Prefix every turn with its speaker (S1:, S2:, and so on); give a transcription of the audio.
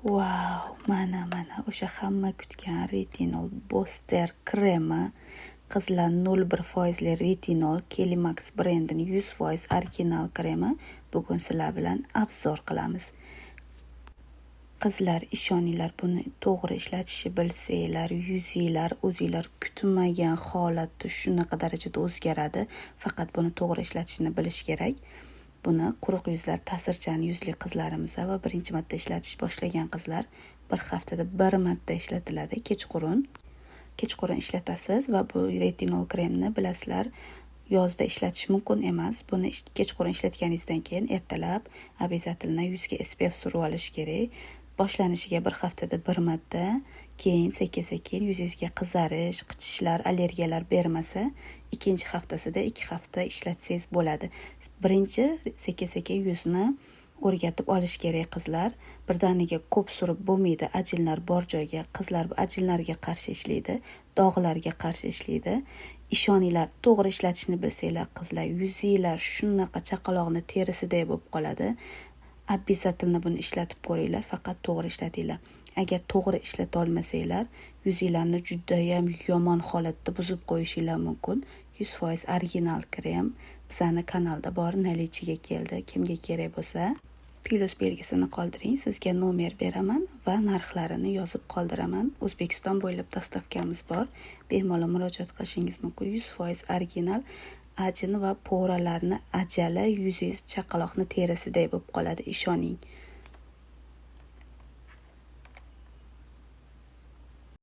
S1: Wow, mana o'sha hamma kutgan retinol booster kremi. Qizlar 0,1% retinol Kelimax brendining 100% original kremi bugun sizlar bilan obzor qilamiz. Qizlar, ishoninglar, buni to'g'ri ishlatishni bilsanglar, yuzinglar o'zinglar kutmagan holatda shunaqa darajada o'zgaradi. Faqat buni to'g'ri ishlatishni bilish kerak. Buni quruq yuzlar, ta'sirchan yuzli qizlarimiz va birinchi marta ishlatish boshlagan qizlar bir haftada bir marta ishlatiladi. Kechqurun ishlatasiz va bu retinol kremni bilasizlar, yozda ishlatish mumkin emas. Buni kechqurun ishlatganingizdan keyin ertalab обязательно yuzga SPF surib olish kerak. Boshlanishiga bir haftada bir marta, keyin sekin-sekin yuzingizga qizarish, qichishlar, allergiyalar bermasa, ikkinchi haftasida 2 hafta ishlatsangiz bo'ladi. Birinchi sekin-sekin yuzni o'rgatib olish kerak qizlar. Birdaniga ko'p surib bo'lmaydi. Ajinlar bor joyga qizlar ajinlarga qarshi ishlaydi, dog'larga qarshi ishlaydi. Ishoninglar, to'g'ri ishlatishni bilsanglar qizlar, yuzinglar shunaqa chaqaloqni terisiday bo'lib qoladi. Обязательно buni ishlatib ko'ringlar, faqat to'g'ri ishlatinglar. Agar to'g'ri ishlata olmasanglar, yuzinglarni juda ham yomon holatda buzib qo'yishinglar mumkin. 100% original krem bizning kanalda bor, nalichiga keldi. Kimga kerak bo'lsa, plus belgisini qoldiring, sizga nomer beraman va narxlarini yozib qoldiraman. O'zbekiston bo'ylab dastavkamiz bor. Bemalol murojaat qilishingiz mumkin. 100% original. Ajin va poralarni ajali yuzingiz chaqaloqni terisiday bo'lib qoladi, ishoning.